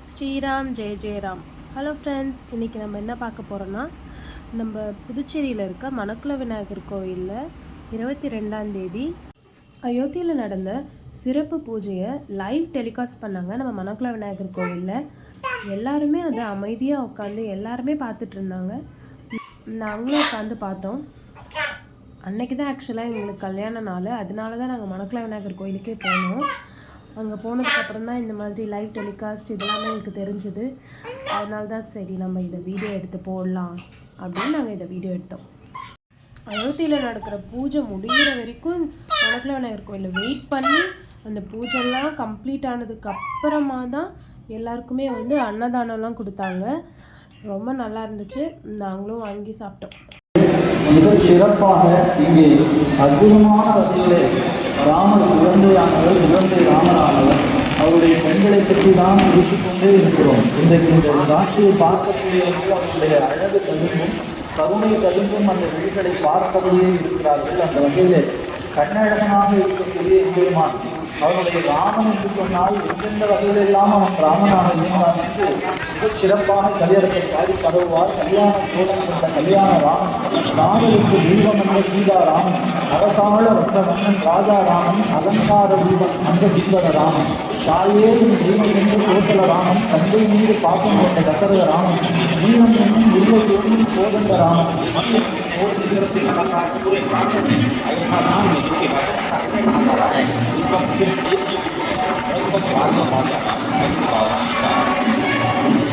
ஸ்ரீராம் ஜெய Jayaram. Hello friends, இன்றைக்கி நம்ம என்ன பார்க்க போகிறோன்னா, நம்ம புதுச்சேரியில் இருக்க மணக்குள விநாயகர் கோயிலில் 22ஆம் தேதி அயோத்தியில் நடந்த சிறப்பு பூஜையை லைவ் டெலிகாஸ்ட் பண்ணாங்க நம்ம மணக்குள விநாயகர் கோவிலில். எல்லாருமே அதை அமைதியாக உட்காந்து எல்லாருமே பார்த்துட்டு இருந்தாங்க. நாங்களும் உட்காந்து பார்த்தோம். அன்றைக்கி தான் ஆக்சுவலாக எங்களுக்கு கல்யாண நாள், அதனால தான் நாங்கள் மணக்குள விநாயகர் கோயிலுக்கே போனோம். அங்கே போனதுக்கப்புறம் தான் இந்த மாதிரி லைவ் டெலிகாஸ்ட் இதெல்லாமே எனக்கு தெரிஞ்சுது. அதனால தான் சரி நம்ம இதை வீடியோ எடுத்து போடலாம் அப்படின்னு நாங்கள் இதை வீடியோ எடுத்தோம். அயோத்தியில் நடக்கிற பூஜை முடிகிற வரைக்கும் மணக்குள விநாயகர் கோயிலில் வெயிட் பண்ணி அந்த பூஜைலாம் கம்ப்ளீட் ஆனதுக்கு அப்புறமா தான் எல்லாருக்குமே அன்னதானம்லாம் கொடுத்தாங்க. ரொம்ப நல்லா இருந்துச்சு. நாங்களும் வாங்கி சாப்பிட்டோம். மிக சிறப்பாக இங்கே அற்புதமான வகையிலே ராமர் குழந்தையானவர் குழந்தை ராமரானவர் அவருடைய பெண்களை பற்றி தான் பேசிக்கொண்டே இருக்கிறோம். இன்றைக்கு இந்த காட்சியை பார்க்கக்கூடியவர்கள் அவருடைய அழகு தகுந்தும் கருணை தகுந்தும் அந்த விழிகளை பார்ப்பதையே இருக்கிறார்கள். அந்த வகையிலே கண்ணழகனாக இருக்கக்கூடிய பெருமான் அவருடைய ராமன் என்று சொன்னால் எந்தெந்த வகையிலெல்லாம் அவன் ராமனாக இருந்தான் என்று மிகச் சிறப்பாக கலியரசர் காரி பரவுவார். கல்யாண கோலம் கொண்ட கல்யாண ராமன், காதலுக்கு தீபம் என்ற சீதாராமன், அரசாள வந்த மன்னன் ராஜா ராமன், அலங்கார தீபம் அந்த சுந்தர ராமன், தாயே தெய்வம் என்று கோசல ராமன், தந்தை மீது பாசம் கொண்ட தசரத ராமன், நீளம் என்னும் உருளை தோன்றும் கோதண்ட ராமன்.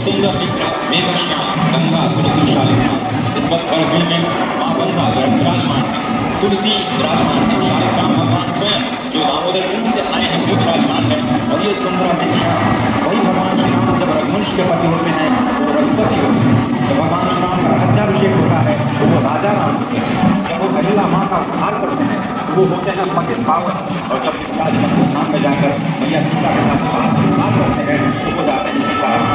सुंदर मित्र मेघश्याम गंगा तुलसीशालिनी इस वक्त गर्भगृह में माँ गंगा विराजमान है, तुलसी विराजमान है, शालिग्राम भगवान स्वयं जो दामोदर कुंड से आए हैं वो विराजमान है। और ये सुंदर मित्र वही भगवान श्री राम जब रघुवंश के पति होते हैं वो रघुपति होते हैं। जब भगवान श्री राम का राज्याभिषेक होता है तो वो राजा राम होते हैं। जब वो महिला माँ का उद्धार करते हैं वो होते हैं पतित पावन। और जब धाम में जाकर मैया सीता के साथ उद्धार करते हैं तो वो जाते हैं सीताराम।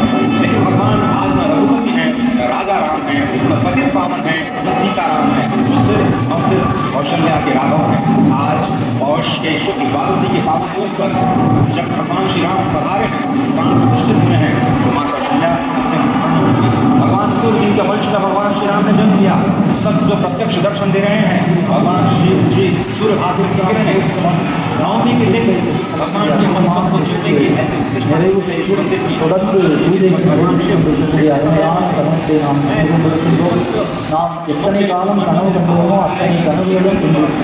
लेकिन भगवान आज न रघुपति हैं, राजा राम हैं, पतित पावन हैं, सीताराम हैं, सिर्फ और सिर्फ कौशल्या के राघव हैं। आज पौष के शुक्ल द्वादशी के पावन दिवस पर जब भगवान श्री राम पधारे हैं, प्राण प्रतिष्ठित हुए हैं, तो माँ कौशल्या भगवान सूर्य जिनके वंश में भगवान श्री राम ने जन्म लिया सब जो प्रत्यक्ष दर्शन दे रहे हैं भगवान श्री सूर्य भाषण कर रहे हैं। नवमी के दिन भगवान के मनोहर को जीतने की தொடர்ந்து பூஜை கொண்டிருக்கக்கூடிய அருமையான கருணத்தை நாம் கொண்டிருக்கின்றோம். நாம் எத்தனை காலம் கனவு கண்டோமோ அத்தனை கனவுகளும்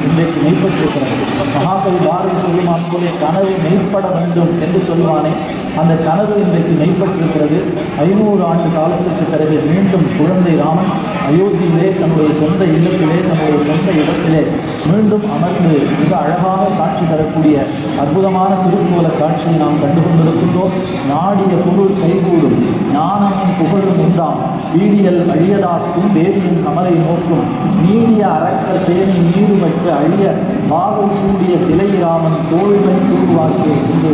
இன்றைக்கு மெய்ப்பட்டிருக்கிறது. மகாகவி பாரதி சொல்லுமான் போலே கனவு மெய்ப்பட வேண்டும் என்று சொல்லுவானே, அந்த கனவு இன்றைக்கு மெய்ப்பட்டிருக்கிறது. 500 ஆண்டு காலத்திற்கு பிறகு மீண்டும் குழந்தை ராமன் அயோத்தியிலே தன்னுடைய சொந்த இல்லத்திலே தன்னுடைய சொந்த இடத்திலே மீண்டும் அமர்ந்து மிக அழகாக காட்சி தரக்கூடிய அற்புதமான திருக்கோல காட்சியை நாம் கண்டு கொண்டிருக்கின்றோம். நாடிய பொருள் கைகூடும், ஞானமும் புகழும் உண்டாம், வீடியல் அழியதாக்கும், வேதியின் கமலை நோக்கும், நீடிய அரக்க சேனை நீரு வைத்து அழிய பாகல் சூடிய சிலை ராமன் தோல்மை உருவாக்கிய என்று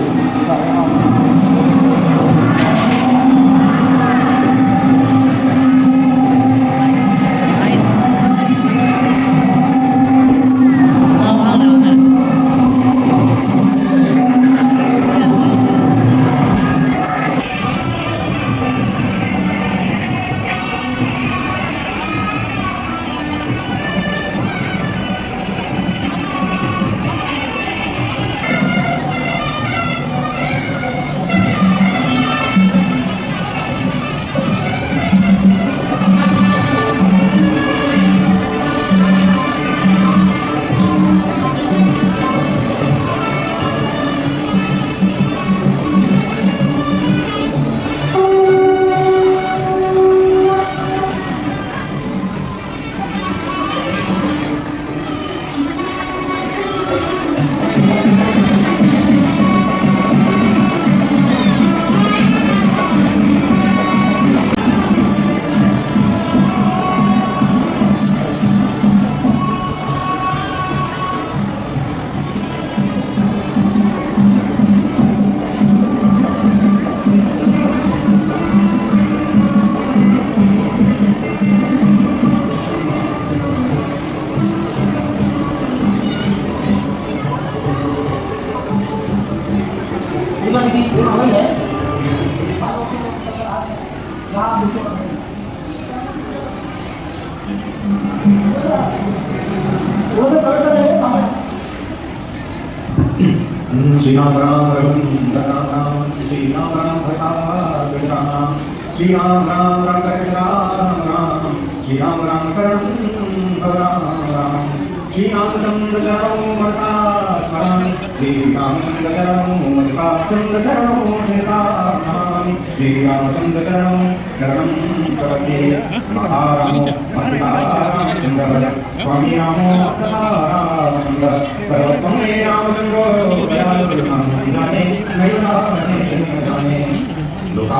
Loka